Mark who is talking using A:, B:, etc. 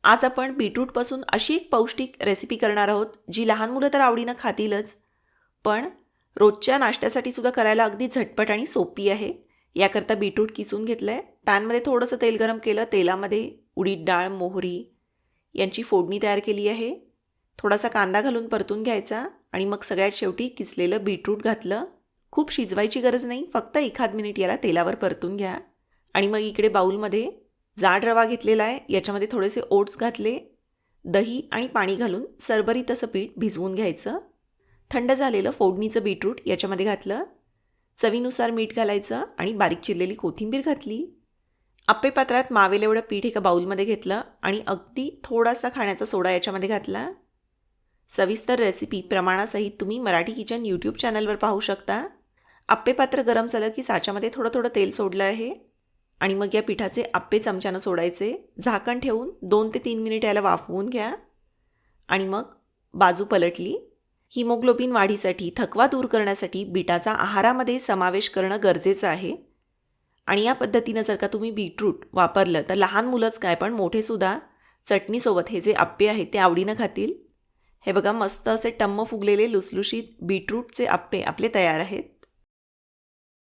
A: आज आपण बीटरूटपासून अशी एक पौष्टिक रेसिपी करणार आहोत जी लहान मुलं तर आवडीनं खातीलच, पण रोजच्या नाश्त्यासाठी सुद्धा करायला अगदी झटपट आणि सोपी आहे. याकरता बीटरूट किसून घेतलं आहे. पॅनमध्ये थोडंसं तेल गरम केलं. तेलामध्ये उडीद डाळ, मोहरी यांची फोडणी तयार केली आहे. थोडासा कांदा घालून परतून घ्यायचा आणि मग सगळ्यात शेवटी किसलेलं बीटरूट घातलं. खूप शिजवायची गरज नाही, फक्त एखाद मिनिट याला तेलावर परतून घ्या. आणि मग इकडे बाऊलमध्ये जाड रवा घेतलेला आहे. याच्यामध्ये थोडेसे ओट्स घातले, दही आणि पाणी घालून सरबरीत असं पीठ भिजवून घ्यायचं. थंड झालेलं फोडणीचं बीटरूट याच्यामध्ये घातलं. चवीनुसार मीठ घालायचं आणि बारीक चिरलेली कोथिंबीर घातली. आप्पे पात्रात मावेल एवढं पीठ एका बाऊलमध्ये घेतलं आणि अगदी थोडासा खाण्याचा सोडा याच्यामध्ये घातला. सविस्तर रेसिपी प्रमाणासहित तुम्ही मराठी किचन यूट्यूब चॅनलवर पाहू शकता. आप्पे पात्र गरम झालं की साच्यामध्ये थोडं थोडं तेल सोडलं आहे आणि मग या पिठाचे आप्पे चमच्यानं सोडायचे. झाकण ठेवून 2 ते 3 मिनिट याला वाफवून घ्या आणि मग बाजू पलटली. हिमोग्लोबिन वाढीसाठी, थकवा दूर करण्यासाठी बीटाचा आहारामध्ये समावेश करणं गरजेचं आहे. आणि या पद्धतीनं जर का तुम्ही बीटरूट वापरलं तर लहान मुलंच काय पण मोठेसुद्धा चटणीसोबत हे जे आप्पे आहेत ते आवडीनं खातील. हे बघा, मस्त असे टम्म फुगलेले लुसलुशीत बीटरूटचे आप्पे आपले तयार आहेत.